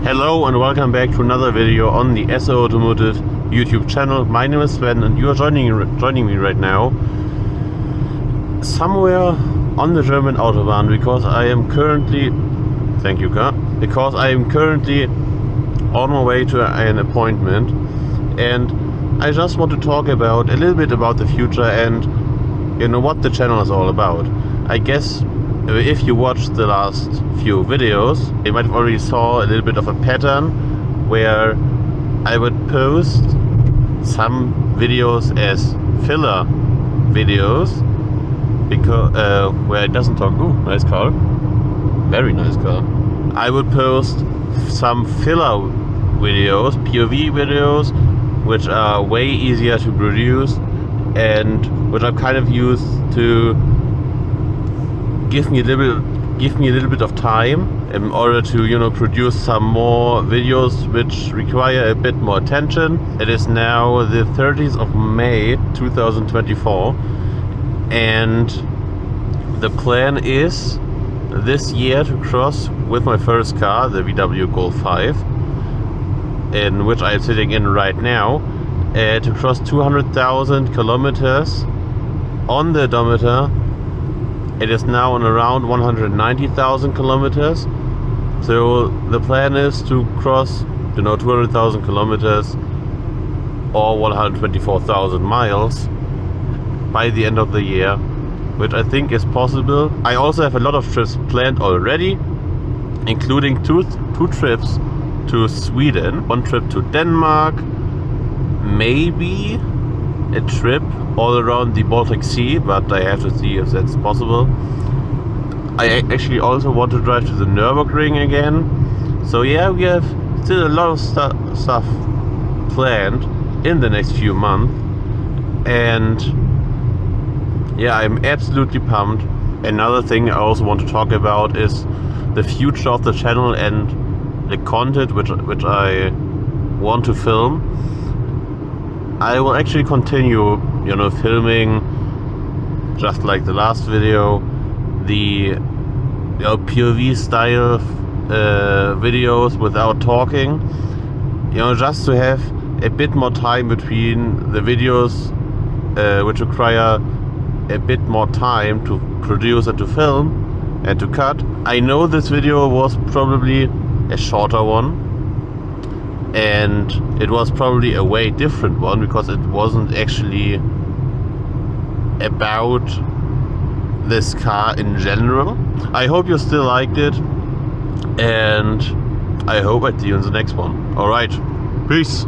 Hello and welcome back to another video on the SOAutomotive YouTube channel. My name is Sven and you are joining me right now somewhere on the German Autobahn because I am currently on my way to an appointment, and I just want to talk about a little bit about the future and what the channel is all about. I guess if you watched the last few videos, you might have already saw a little bit of a pattern where I would post some videos as filler videos because where it doesn't talk. Ooh, nice car, very nice car. I would post some filler videos, POV videos, which are way easier to produce and which I've kind of used to give me a little bit of time in order to produce some more videos which require a bit more attention. It is now the 30th of May 2024 and the plan is this year to cross with my first car, the VW Golf 5, in which I am sitting in right now, to cross 200,000 kilometers on the odometer. It is now on around 190,000 kilometers. So the plan is to cross 200,000 kilometers or 124,000 miles by the end of the year, which I think is possible. I also have a lot of trips planned already, including two trips to Sweden, one trip to Denmark, maybe a trip all around the Baltic Sea, but I have to see if that's possible. I actually also want to drive to the Nürburgring again. So yeah, we have still a lot of stuff planned in the next few months, and yeah, I'm absolutely pumped. Another thing I also want to talk about is the future of the channel and the content which I want to film. I will actually continue, filming just like the last video, the POV style videos without talking, just to have a bit more time between the videos which require a bit more time to produce and to film and to cut. I know this video was probably a shorter one, and it was probably a way different one because it wasn't actually about this car in general. I hope you still liked it, and I hope I see you in the next one. Alright, peace.